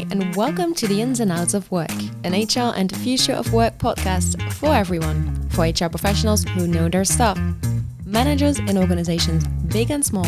Hi, and welcome to the Ins and Outs of Work, an HR and Future of Work podcast for everyone, for HR professionals who know their stuff, managers in organizations big and small,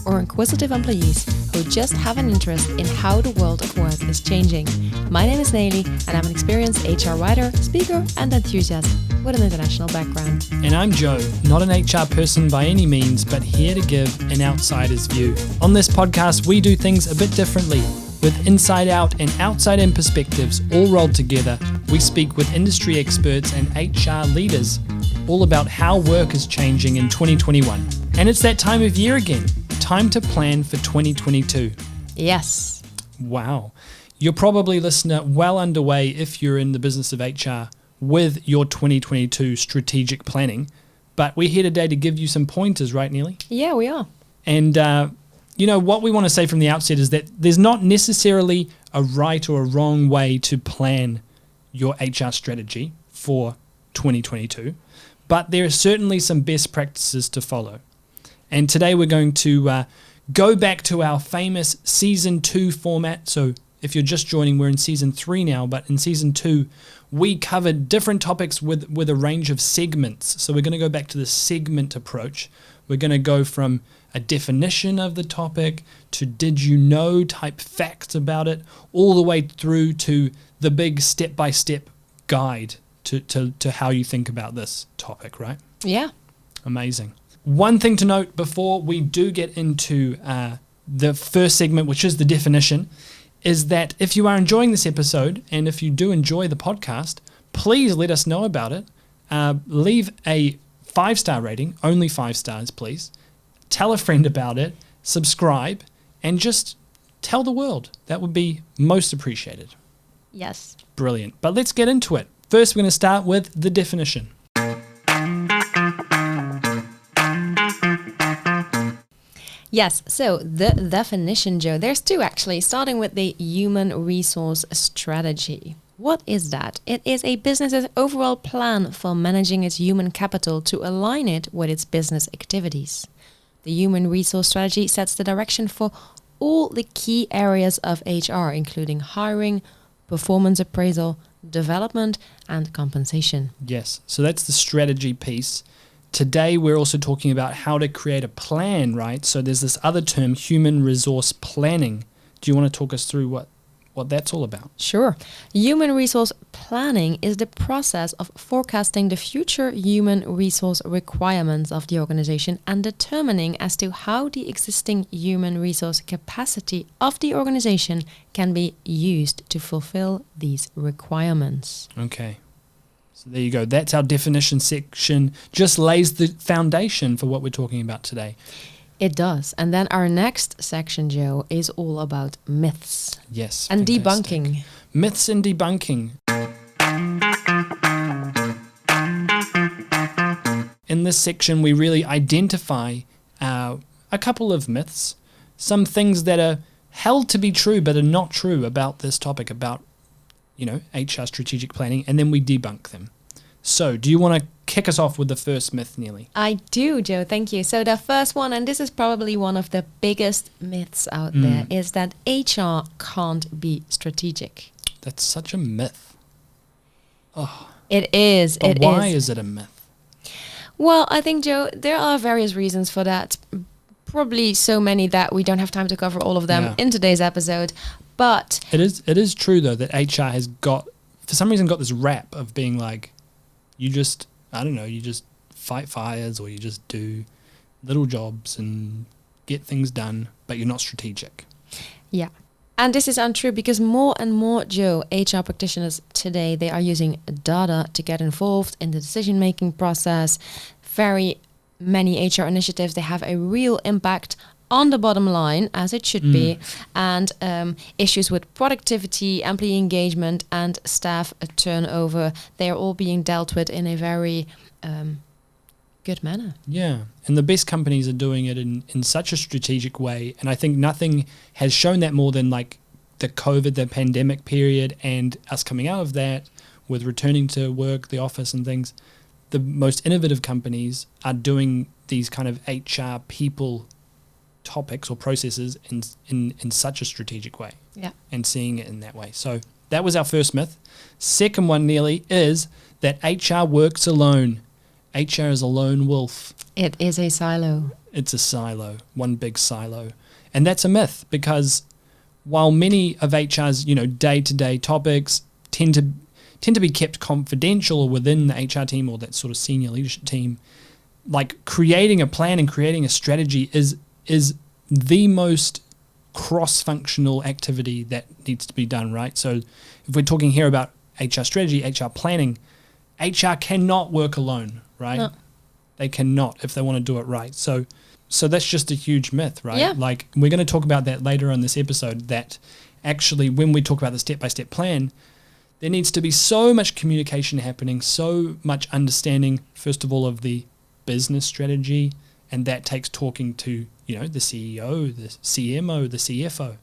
or inquisitive employees who just have an interest in how the world of work is changing. My name is Nelly, and I'm an experienced HR writer, speaker, and enthusiast with an international background. And I'm Joe, not an HR person by any means, but here to give an outsider's view. On this podcast, we do things a bit differently. With inside out and outside in perspectives all rolled together, we speak with industry experts and HR leaders all about how work is changing in 2021. And it's that time of year again, time to plan for 2022. Yes. Wow. You're probably, listener, well underway if you're in the business of HR with your 2022 strategic planning. But we're here today to give you some pointers, right, Neely? Yeah, we are. And what we want to say from the outset is that there's not necessarily a right or a wrong way to plan your HR strategy for 2022, but there are certainly some best practices to follow. And today we're going to go back to our famous Season 2 format. So if you're just joining, we're in Season 3 now, but in Season 2, we covered different topics with a range of segments. So we're going to go back to the segment approach. We're going to go from a definition of the topic to did you know type facts about it, all the way through to the big step-by-step guide to how you think about this topic, right? Yeah. Amazing. One thing to note before we do get into the first segment, which is the definition, is that if you are enjoying this episode and if you do enjoy the podcast, please let us know about it. Leave a 5-star rating, only 5 stars, please. Tell a friend about it, subscribe, and just tell the world. That would be most appreciated. Yes. Brilliant. But let's get into it. First, we're going to start with the definition. Yes, so the definition, Joe, there's two actually, starting with the human resource strategy. What is that? It is a business's overall plan for managing its human capital to align it with its business activities. The human resource strategy sets the direction for all the key areas of HR, including hiring, performance appraisal, development, and compensation. Yes, so that's the strategy piece. Today, we're also talking about how to create a plan, right? So there's this other term, human resource planning. Do you want to talk us through what that's all about? Sure. Human resource planning is the process of forecasting the future human resource requirements of the organization and determining as to how the existing human resource capacity of the organization can be used to fulfill these requirements. Okay. So there you go. That's our definition section. Just lays the foundation for what we're talking about today. It does. And then our next section, Joe, is all about myths. Yes. And fantastic. debunking. Myths and debunking. In this section, we really identify a couple of myths, some things that are held to be true but are not true about this topic, about HR strategic planning, and then we debunk them. So, do you want to kick us off with the first myth, Neely? I do, Joe. Thank you. So the first one, and this is probably one of the biggest myths out there, is that HR can't be strategic. That's such a myth. Oh, it is. But why is it a myth? Well, I think, Joe, there are various reasons for that. Probably so many that we don't have time to cover all of them in today's episode. But it is true though that HR has got, for some reason, got this rap of being like, you just fight fires or you just do little jobs and get things done, but you're not strategic. Yeah. And this is untrue because more and more, Joe, HR practitioners today, they are using data to get involved in the decision-making process. Very many HR initiatives, they have a real impact on the bottom line, as it should be, and issues with productivity, employee engagement, and staff turnover, they are all being dealt with in a very good manner. Yeah, and the best companies are doing it in such a strategic way, and I think nothing has shown that more than like the pandemic period, and us coming out of that with returning to work, the office and things. The most innovative companies are doing these kind of HR people topics or processes in such a strategic way. Yeah. And seeing it in that way. So that was our first myth. Second one, Nearly, is that HR works alone. HR is a lone wolf. It is a silo. It's a silo, one big silo. And that's a myth, because while many of HR's, day-to-day topics tend to be kept confidential or within the HR team or that sort of senior leadership team, like creating a plan and creating a strategy is the most cross-functional activity that needs to be done, right? So if we're talking here about HR strategy, HR planning, HR cannot work alone, right? No. They cannot if they want to do it right. So that's just a huge myth, right? Yeah. Like, we're going to talk about that later on this episode, that actually when we talk about the step-by-step plan, there needs to be so much communication happening, so much understanding, first of all, of the business strategy, and that takes talking to, the CEO, the CMO, the CFO,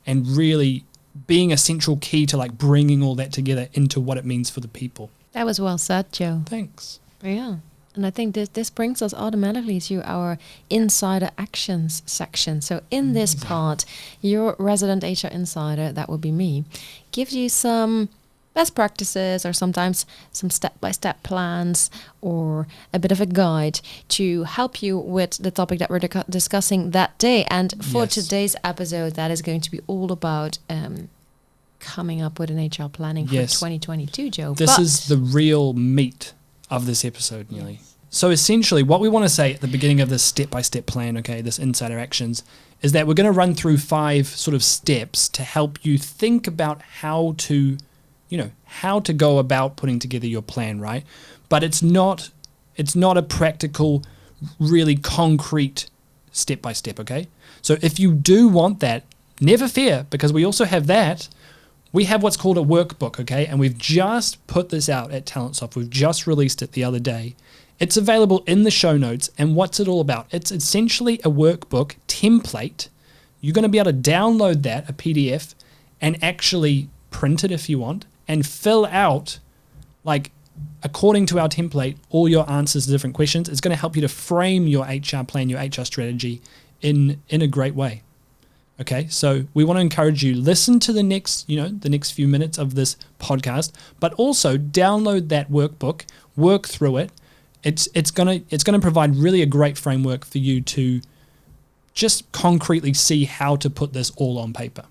and really being a central key to like bringing all that together into what it means for the people. That was well said, Joe. Thanks. Yeah. And I think this brings us automatically to our insider actions section. So in this part, your resident HR insider, that would be me, gives you some best practices or sometimes some step-by-step plans or a bit of a guide to help you with the topic that we're discussing that day. And for today's episode, that is going to be all about coming up with an HR planning for 2022, Joe. This is the real meat of this episode, Nearly. So essentially what we want to say at the beginning of this step-by-step plan, okay, this insider actions, is that we're going to run through 5 sort of steps to help you think about how to go about putting together your plan, right? But it's not a practical, really concrete step-by-step, okay? So if you do want that, never fear, because we also have that. We have what's called a workbook, okay? And we've just put this out at Talentsoft. We've just released it the other day. It's available in the show notes. And what's it all about? It's essentially a workbook template. You're going to be able to download that, a PDF, and actually print it if you want, and fill out, like, according to our template, all your answers to different questions. It's going to help you to frame your HR plan, your HR strategy in a great way. Okay, so we want to encourage you, listen to the next few minutes of this podcast, but also download that workbook, work through it. It's gonna provide really a great framework for you to just concretely see how to put this all on paper.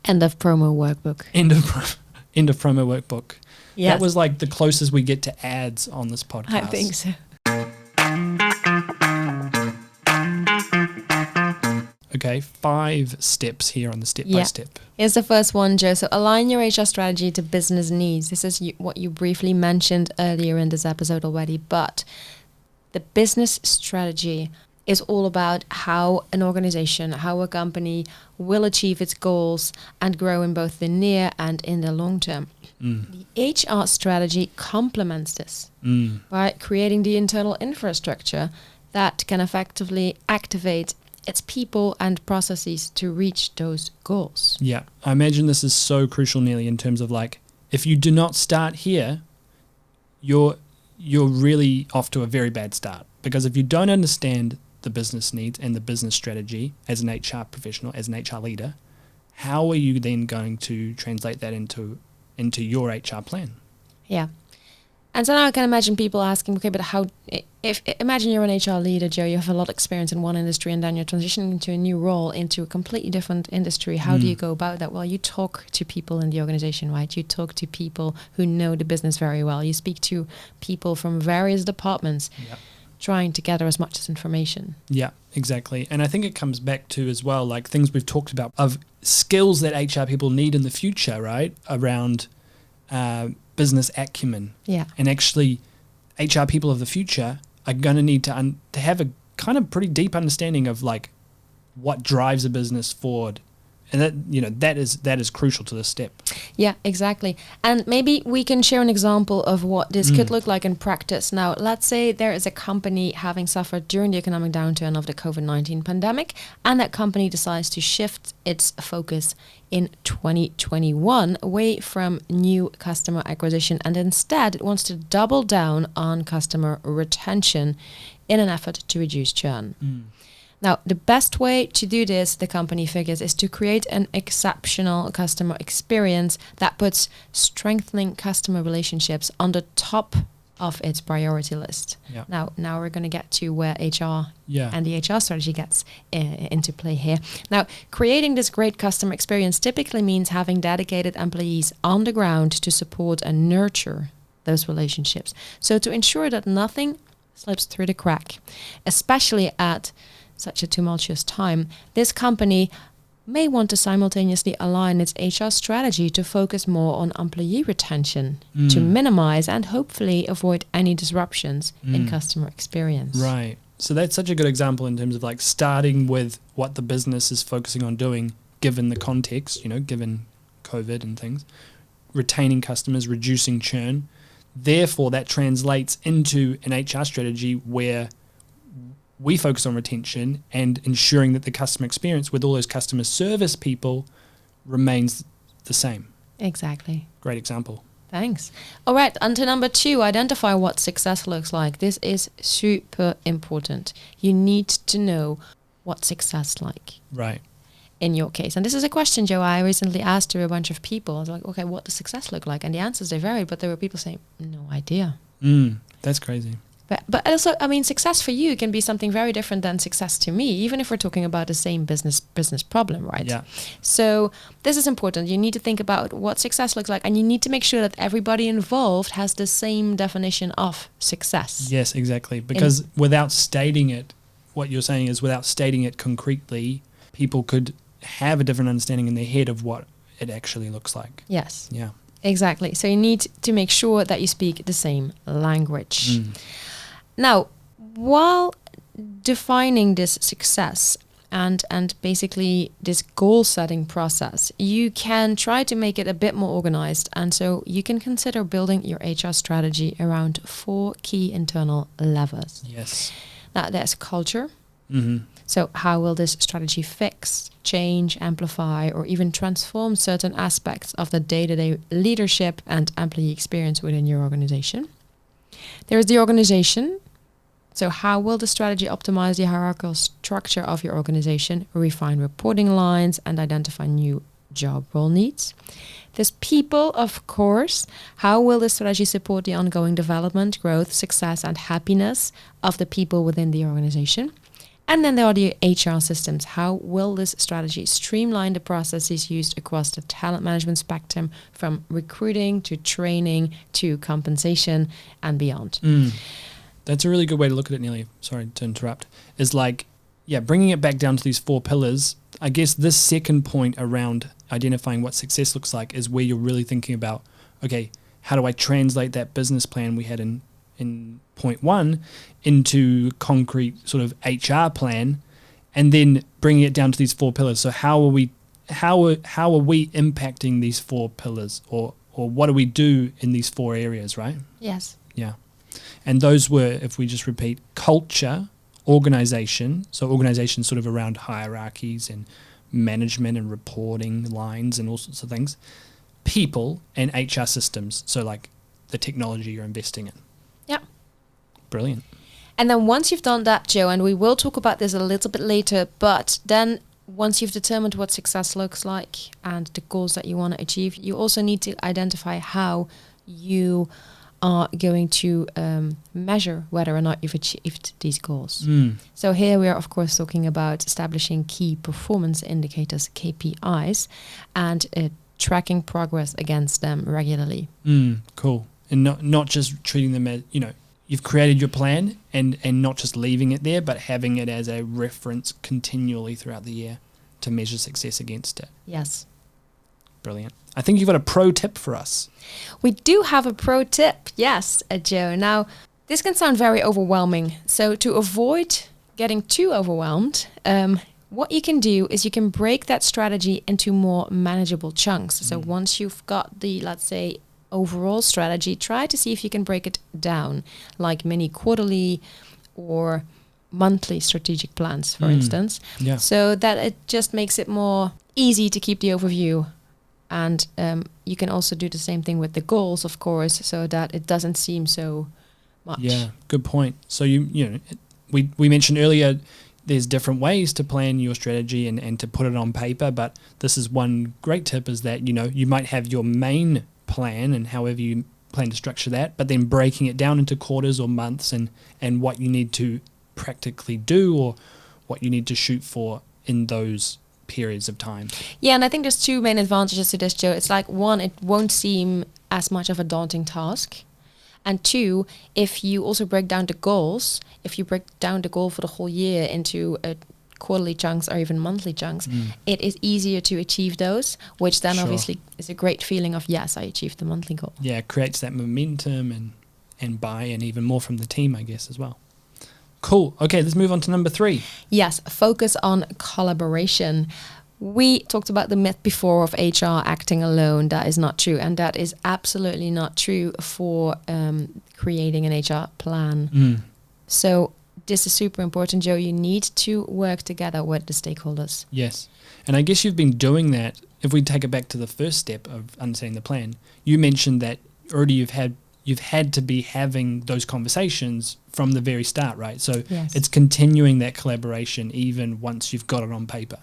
End of promo workbook. End of promo workbook. Yes. That was like the closest we get to ads on this podcast. I think so. Okay, 5 steps here on the step-by-step. Here's the first one, Joe. So align your HR strategy to business needs. This is what you briefly mentioned earlier in this episode already, but the business strategy is all about how an organization, how a company will achieve its goals and grow in both the near and in the long term. The HR strategy complements this by creating the internal infrastructure that can effectively activate its people and processes to reach those goals. Yeah, I imagine this is so crucial, Nearly, in terms of like, if you do not start here, you're really off to a very bad start. Because if you don't understand the business needs and the business strategy as an HR professional, as an HR leader, how are you then going to translate that into your HR plan? Yeah. And so now I can imagine people asking, okay, but imagine you're an HR leader, Joe, you have a lot of experience in one industry and then you're transitioning into a new role, into a completely different industry. How do you go about that? Well, you talk to people in the organization, right? You talk to people who know the business very well. You speak to people from various departments, trying to gather as much as information. Yeah, exactly. And I think it comes back to as well, like things we've talked about of skills that HR people need in the future, right? Around business acumen. Yeah. And actually, HR people of the future are going to need to have a kind of pretty deep understanding of like what drives a business forward. And that is crucial to this step. Yeah, exactly. And maybe we can share an example of what this could look like in practice. Now, let's say there is a company having suffered during the economic downturn of the COVID-19 pandemic, and that company decides to shift its focus in 2021 away from new customer acquisition, and instead it wants to double down on customer retention in an effort to reduce churn. Now, the best way to do this, the company figures, is to create an exceptional customer experience that puts strengthening customer relationships on the top of its priority list. Yeah. Now we're going to get to where HR Yeah. and the HR strategy gets into play here. Now, creating this great customer experience typically means having dedicated employees on the ground to support and nurture those relationships. So to ensure that nothing slips through the crack, especially at such a tumultuous time, this company may want to simultaneously align its HR strategy to focus more on employee retention to minimize and hopefully avoid any disruptions in customer experience. Right. So that's such a good example in terms of like starting with what the business is focusing on doing, given the context, given COVID and things, retaining customers, reducing churn. Therefore, that translates into an HR strategy where we focus on retention and ensuring that the customer experience with all those customer service people remains the same. Exactly. Great example. Thanks. All right, on to number 2, identify what success looks like. This is super important. You need to know what success like. Right. In your case. And this is a question, Joe, I recently asked to a bunch of people. I was like, okay, what does success look like? And the answers, they varied, but there were people saying, no idea. That's crazy. But also, I mean, success for you can be something very different than success to me, even if we're talking about the same business problem, right? Yeah. So this is important. You need to think about what success looks like, and you need to make sure that everybody involved has the same definition of success. Yes, exactly. Because without stating it, what you're saying is without stating it concretely, people could have a different understanding in their head of what it actually looks like. Yes. Yeah. Exactly. So you need to make sure that you speak the same language. Now, while defining this success and basically this goal setting process, you can try to make it a bit more organized. And so you can consider building your HR strategy around 4 key internal levers. Yes. Now, there's culture. So how will this strategy fix, change, amplify, or even transform certain aspects of the day-to-day leadership and employee experience within your organization? There's the organization. So how will the strategy optimize the hierarchical structure of your organization, refine reporting lines, and identify new job role needs? There's people, of course. How will the strategy support the ongoing development, growth, success, and happiness of the people within the organization? And then there are the HR systems. How will this strategy streamline the processes used across the talent management spectrum, from recruiting to training to compensation and beyond? That's a really good way to look at it, Neely. Sorry to interrupt. Is like, bringing it back down to these 4 pillars. I guess this second point around identifying what success looks like is where you're really thinking about, okay, how do I translate that business plan we had in point 1 into concrete sort of HR plan, and then bringing it down to these 4 pillars. So how are we impacting these 4 pillars, or what do we do in these 4 areas, right? Yes. Yeah. And those were, if we just repeat, culture, organization, so organization sort of around hierarchies and management and reporting lines and all sorts of things, people, and HR systems, so like the technology you're investing in. Yeah. Brilliant. And then once you've done that, Joe, and we will talk about this a little bit later, but then once you've determined what success looks like and the goals that you want to achieve, you also need to identify how you are going to measure whether or not you've achieved these goals. So here we are, of course, talking about establishing key performance indicators, KPIs, and tracking progress against them regularly. Cool. And not just treating them as, you've created your plan and not just leaving it there, but having it as a reference continually throughout the year to measure success against it. Yes. Brilliant. I think you've got a pro tip for us. We do have a pro tip, yes, Joe. Now, this can sound very overwhelming. So to avoid getting too overwhelmed, what you can do is you can break that strategy into more manageable chunks. So once you've got the, let's say, overall strategy, try to see if you can break it down, like mini quarterly or monthly strategic plans, for instance. Yeah. So that it just makes it more easy to keep the overview. And you can also do the same thing with the goals, of course, so that it doesn't seem so much. Yeah, good point. So we mentioned earlier, there's different ways to plan your strategy and to put it on paper, but this is one great tip, is that, you might have your main plan and however you plan to structure that, but then breaking it down into quarters or months and what you need to practically do or what you need to shoot for in those periods of time. Yeah, and I think there's two main advantages to this, Joe. It's like, one, it won't seem as much of a daunting task. And two, if you also break down the goals, if you break down the goal for the whole year into quarterly chunks or even monthly chunks, it is easier to achieve those, which then obviously is a great feeling of, yes, I achieved the monthly goal. Yeah, it creates that momentum and buy-in even more from the team, I guess, as well. Cool. Okay, let's move on to number 3. Yes, focus on collaboration. We talked about the myth before of HR acting alone. That is not true. And that is absolutely not true for creating an HR plan. So this is super important, Joe. You need to work together with the stakeholders. Yes. And I guess you've been doing that. If we take it back to the first step of understanding the plan, you mentioned that already you've had to be having those conversations from the very start, right? So It's continuing that collaboration even once you've got it on paper.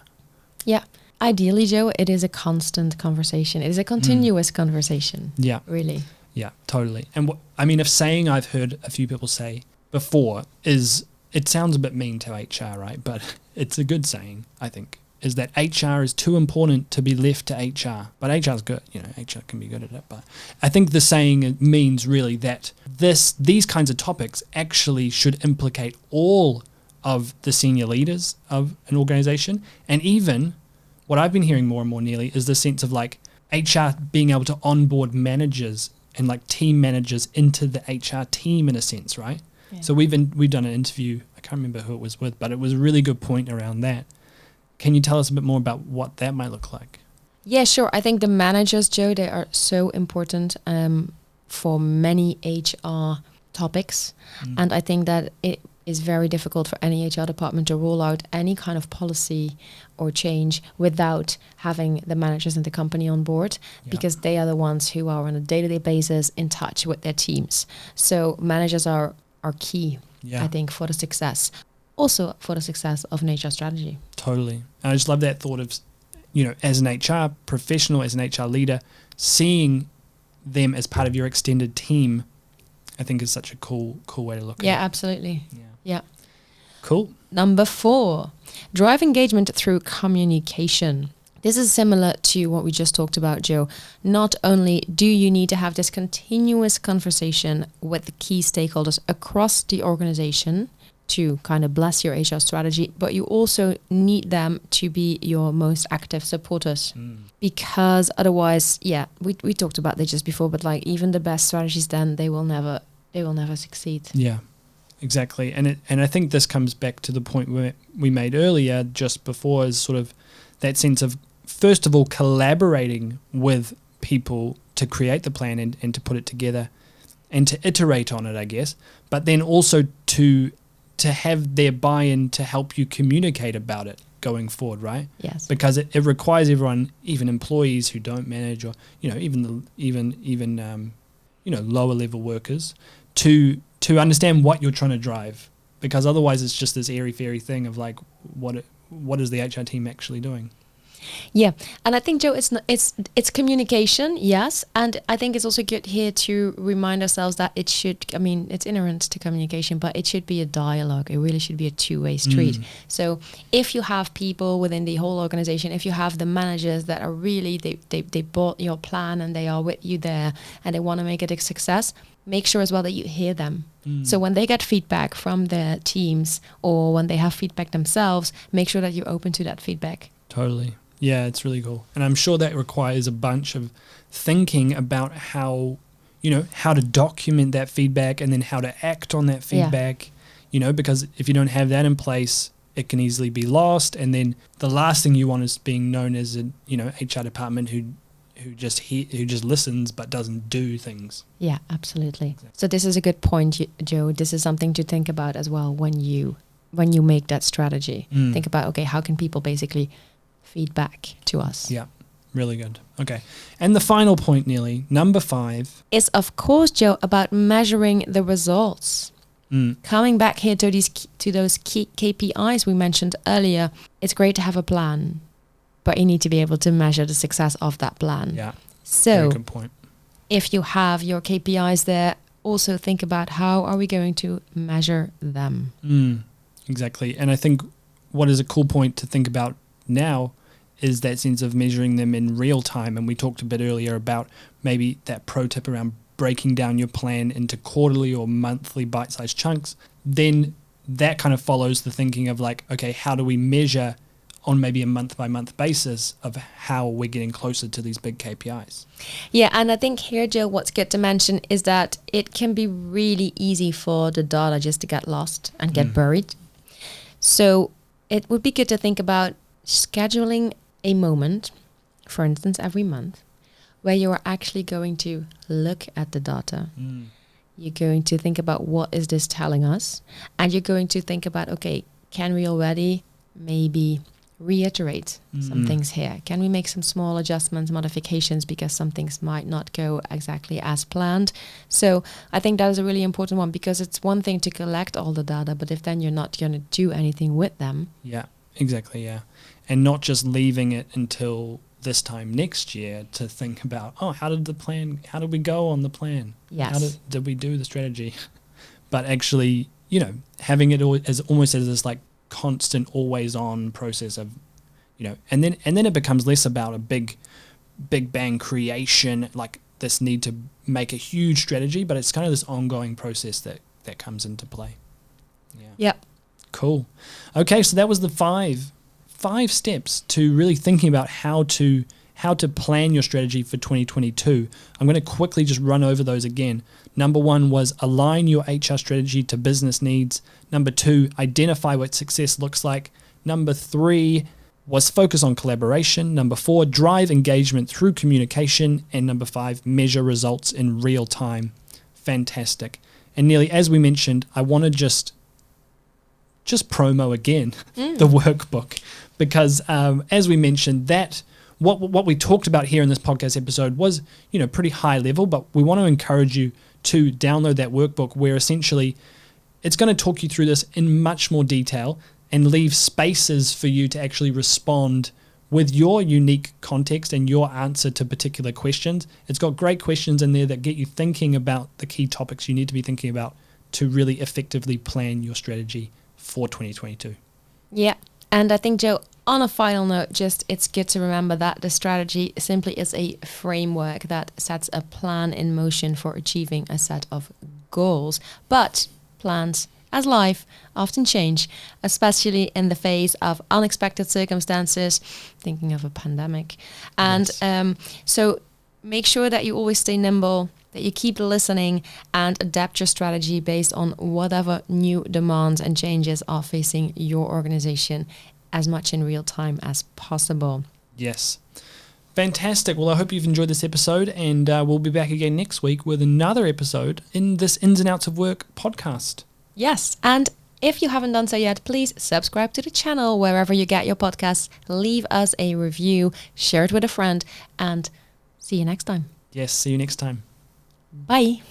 Yeah. Ideally, Joe, it is a constant conversation. It is a continuous conversation. Yeah. Really. Yeah, totally. And a saying I've heard a few people say before is, it sounds a bit mean to HR, right? But it's a good saying, I think, is that HR is too important to be left to HR. But HR is good. HR can be good at it. But I think the saying means really that these kinds of topics actually should implicate all of the senior leaders of an organization. And even what I've been hearing more and more, Nearly, is the sense of like HR being able to onboard managers and like team managers into the HR team in a sense, right? Yeah. So we've done an interview, I can't remember who it was with, but it was a really good point around that. Can you tell us a bit more about what that might look like? Yeah, sure. I think the managers, Joe, they are so important for many HR topics. And I think that it is very difficult for any HR department to roll out any kind of policy or change without having the managers in the company on board, because they are the ones who are on a day-to-day basis in touch with their teams. So managers are key, I think, for the success. Also for the success of an HR strategy. Totally. And I just love that thought of, as an HR professional, as an HR leader, seeing them as part of your extended team, I think is such a cool way to look at it. Yeah, absolutely. Yeah. Cool. Number 4, drive engagement through communication. This is similar to what we just talked about, Joe. Not only do you need to have this continuous conversation with the key stakeholders across the organization to kind of bless your HR strategy, but you also need them to be your most active supporters. Because otherwise, we talked about this just before, but like even the best strategies, then they will never succeed. Yeah. Exactly. And I think this comes back to the point we made earlier just before, is sort of that sense of, first of all, collaborating with people to create the plan and to put it together and to iterate on it, I guess, but then also to have their buy-in to help you communicate about it going forward, right? Yes. Because it requires everyone, even employees who don't manage, or even lower level workers, to understand what you're trying to drive, because otherwise it's just this airy-fairy thing of like, what is the HR team actually doing? Yeah, and I think, Joe, it's communication, yes, and I think it's also good here to remind ourselves that it's inherent to communication, but it should be a dialogue. It really should be a two-way street. So if you have people within the whole organization, if you have the managers that are really, they bought your plan and they are with you there and they want to make it a success, make sure as well that you hear them. So when they get feedback from their teams or when they have feedback themselves, make sure that you're open to that feedback. Totally. Yeah, it's really cool. And I'm sure that requires a bunch of thinking about how to document that feedback and then how to act on that feedback, because if you don't have that in place, it can easily be lost. And then the last thing you want is being known as a, HR department who just listens but doesn't do things. Yeah, absolutely. Exactly. So this is a good point, Joe. This is something to think about as well when you make that strategy. Think about, okay, how can people basically feedback to us? Yeah, really good. Okay. And the final point, Nearly, number 5, is, of course, Joe, about measuring the results. Coming back here to those key KPIs we mentioned earlier, it's great to have a plan, but you need to be able to measure the success of that plan. Yeah. So very good point. If you have your KPIs there, also think about how are we going to measure them. Exactly. And I think what is a cool point to think about now is that sense of measuring them in real time. And we talked a bit earlier about maybe that pro tip around breaking down your plan into quarterly or monthly bite-sized chunks. Then that kind of follows the thinking of like, okay, how do we measure on maybe a month-by-month basis of how we're getting closer to these big KPIs? Yeah, and I think here, Joe, what's good to mention is that it can be really easy for the data just to get lost and get buried. So it would be good to think about scheduling a moment, for instance, every month, where you are actually going to look at the data. You're going to think about what is this telling us? And you're going to think about, okay, can we already maybe reiterate some things here? Can we make some small adjustments, modifications, because some things might not go exactly as planned? So I think that is a really important one, because it's one thing to collect all the data, but if then you're not going to do anything with them. Yeah, exactly, yeah. And not just leaving it until this time next year to think about, how did we go on the plan? Yes. How did we do the strategy? But actually, having it as almost as this like constant, always on process of, and then it becomes less about a big bang creation, like this need to make a huge strategy, but it's kind of this ongoing process that comes into play. Yeah. Yep. Cool. Okay, so that was the five steps to really thinking about how to plan your strategy for 2022. I'm going to quickly just run over those again. Number 1 was align your HR strategy to business needs. Number 2, identify what success looks like. Number 3 was focus on collaboration. Number 4, drive engagement through communication. And number 5, measure results in real time. Fantastic. And Nearly, as we mentioned, I want to just promo again the workbook, because as we mentioned, that what we talked about here in this podcast episode was pretty high level, but we want to encourage you to download that workbook, where essentially it's going to talk you through this in much more detail and leave spaces for you to actually respond with your unique context and your answer to particular questions. It's got great questions in there that get you thinking about the key topics you need to be thinking about to really effectively plan your strategy for 2022. Yeah. And I think, Joe, on a final note, it's good to remember that the strategy simply is a framework that sets a plan in motion for achieving a set of goals. But plans, as life, often change, especially in the face of unexpected circumstances, thinking of a pandemic. And so make sure that you always stay nimble, that you keep listening and adapt your strategy based on whatever new demands and changes are facing your organization as much in real time as possible. Yes. Fantastic. Well, I hope you've enjoyed this episode, and we'll be back again next week with another episode in this Ins and Outs of Work podcast. Yes. And if you haven't done so yet, please subscribe to the channel wherever you get your podcasts. Leave us a review, share it with a friend, and see you next time. Yes, see you next time. Bye.